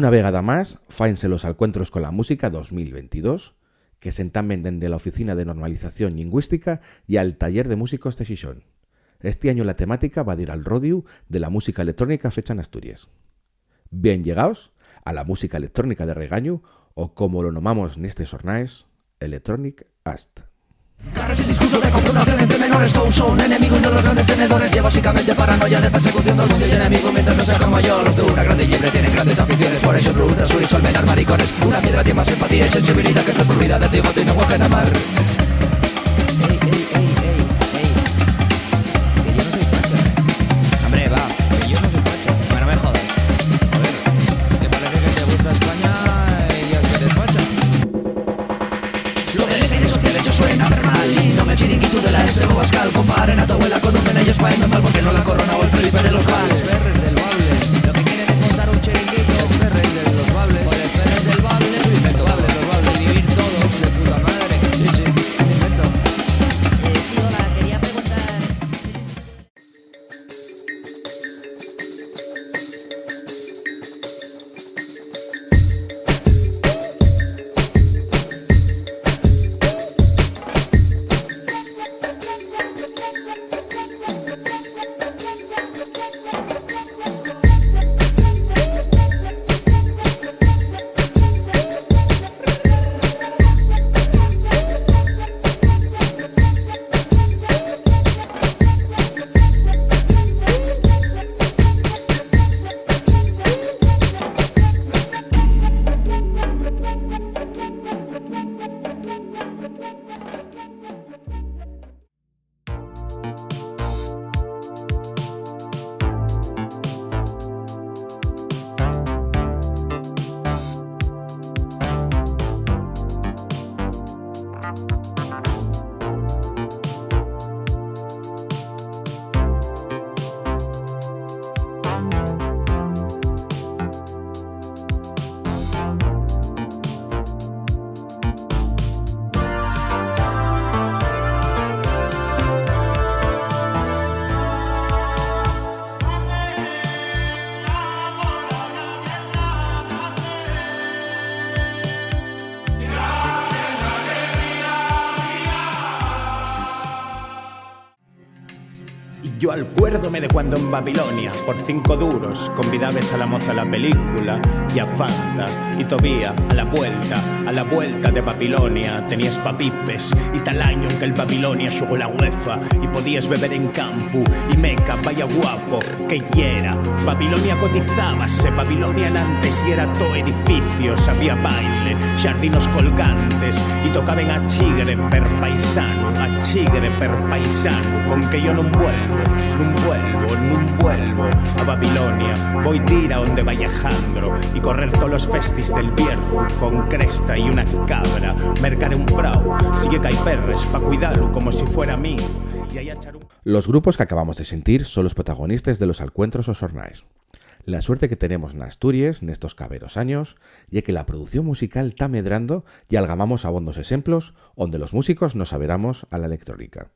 Una vegada más, fáense los Alcuentros con la Música 2022, que se entamen dende la Oficina de Normalización Lingüística y al Taller de Músicos de Xixón. Este año la temática va a ir al rodiu de la música electrónica fecha en Asturias. Bien llegaos a la música electrónica de regaño, o como lo nomamos nestes xornais, Electronic Ast. Carres el discurso de confrontación entre menores. Todos son enemigo y no los grandes tenedores. Lleva básicamente paranoia de persecución del mundo y enemigo. Mientras no sea como yo, los de una grande liebre tienen grandes aficiones. Por eso Ultra Sur y Sol menar maricones. Una piedra tiene más empatía y sensibilidad que esta pulvida de cigote y no cogen a mar. Que yo no soy facha. Hombre, va, que yo no soy facha. Bueno, me jodas. A ver, ¿te parece que te gusta España y ya que eres facha? Lo del aire social hecho suena normal. Y no me chiringuito de la extremo Pascal. Comparen a tu abuela con un ellos paen mal porque no la corona o el Felipe de los Vales. Los perres del Bable. Lo que quieren es montar un chiringuito. Los perres de los Bables. O los perres del Bable. Su invento. Bables, los Bables. Vivir todos de puta madre. Sí, sí, un invento. Sí, hola, quería preguntar. Yo acuérdome de cuando en Babilonia, por 5 duros, convidabes a la moza a la película, y a Fanta, y Tobía, a la vuelta de Babilonia, tenías papipes, y tal año en que el Babilonia xogou la UEFA, y podías beber en campo, y Meca, vaya guapo, que hiera. Babilonia cotizábase, Babilonia en antes, y era todo edificios, había baile, xardinos colgantes, y tocaban a chigre per paisano, con que yo non vuelvo a Babilonia. Voy dir a donde vaya Jandro y correr todos los festis del Bierzo con cresta y una cabra, mercar un prau, sigue caiperres pa cuidarlo como si fuera mí. Y ahí echar un... Los grupos que acabamos de sentir son los protagonistas de los Alcuentros o xornais. La suerte que tenemos en Asturias nestos caberos años y que la producción musical está medrando y algamamos abondos ejemplos donde los músicos nos averamos a la electrónica.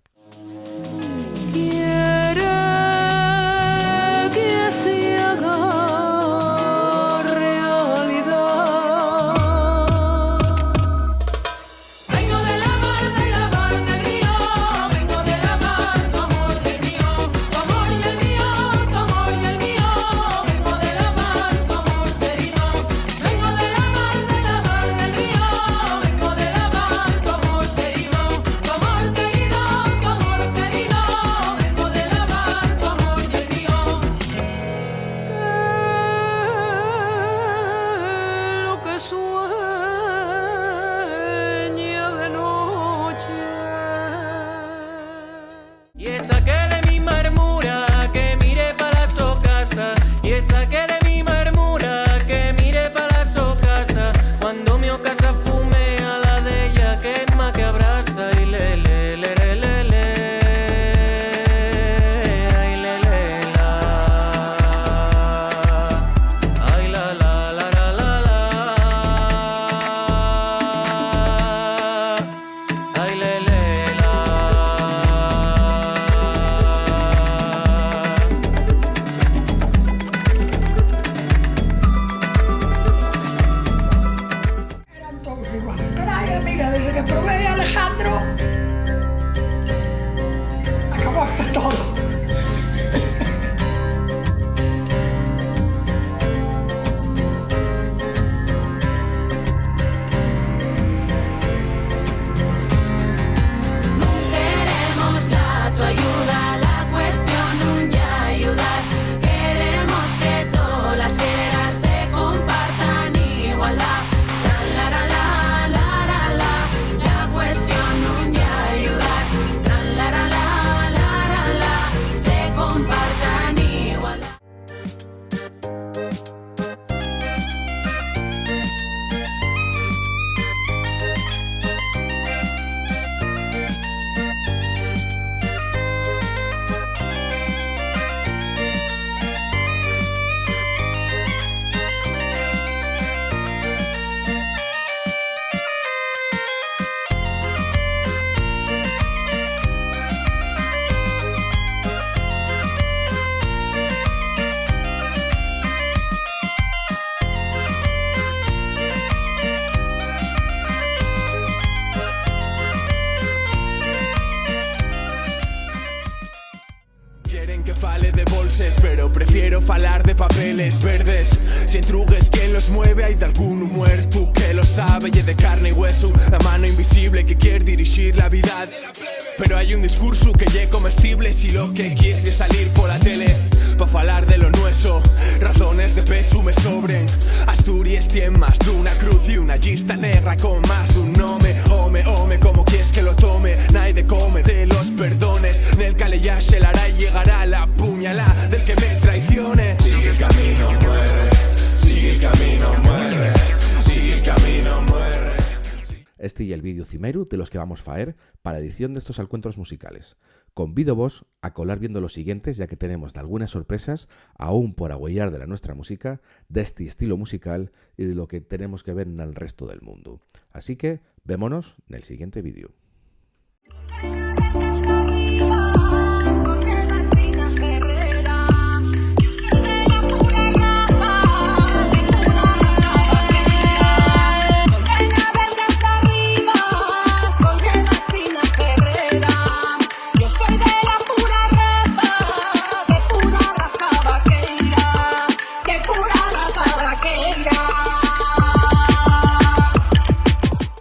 probé, Alejandro, acabaste todo. Queremos la tu ayuda, la cuestión un ya ayudar. Queremos que todas las eras se compartan igualdad. La la la la la la, la cuestión un ya ayudar. La la la la la, se compartan igualdad. Quieren que fale de bolses, pero prefiero falar de papeles verdes. Si entrugues quien los mueve, hay de algún muerto que lo sabe y es de carne y hueso. La mano invisible que quiere dirigir la vida. Pero hay un discurso que lle comestible si lo que quieres es salir por la tele. Pa' falar de lo nuestro, razones de peso me sobren. Asturias tiene más de una cruz y una lista negra con más de un nome. Home, como quieres que lo tome. Nadie come de los perdones. Nel cale ya se la hará y llegará la puñalada del que me traicione. Sigue el camino, muere. Sigue el camino, muere. Sigue el camino, muere. Este y el vídeo cimeru de los que vamos faer para edición de estos alcuentros musicales. Convido vos a colar viendo los siguientes, ya que tenemos de algunas sorpresas aún por agüellar de la nuestra música, de este estilo musical y de lo que tenemos que ver en el resto del mundo. Así que, vémonos en el siguiente vídeo.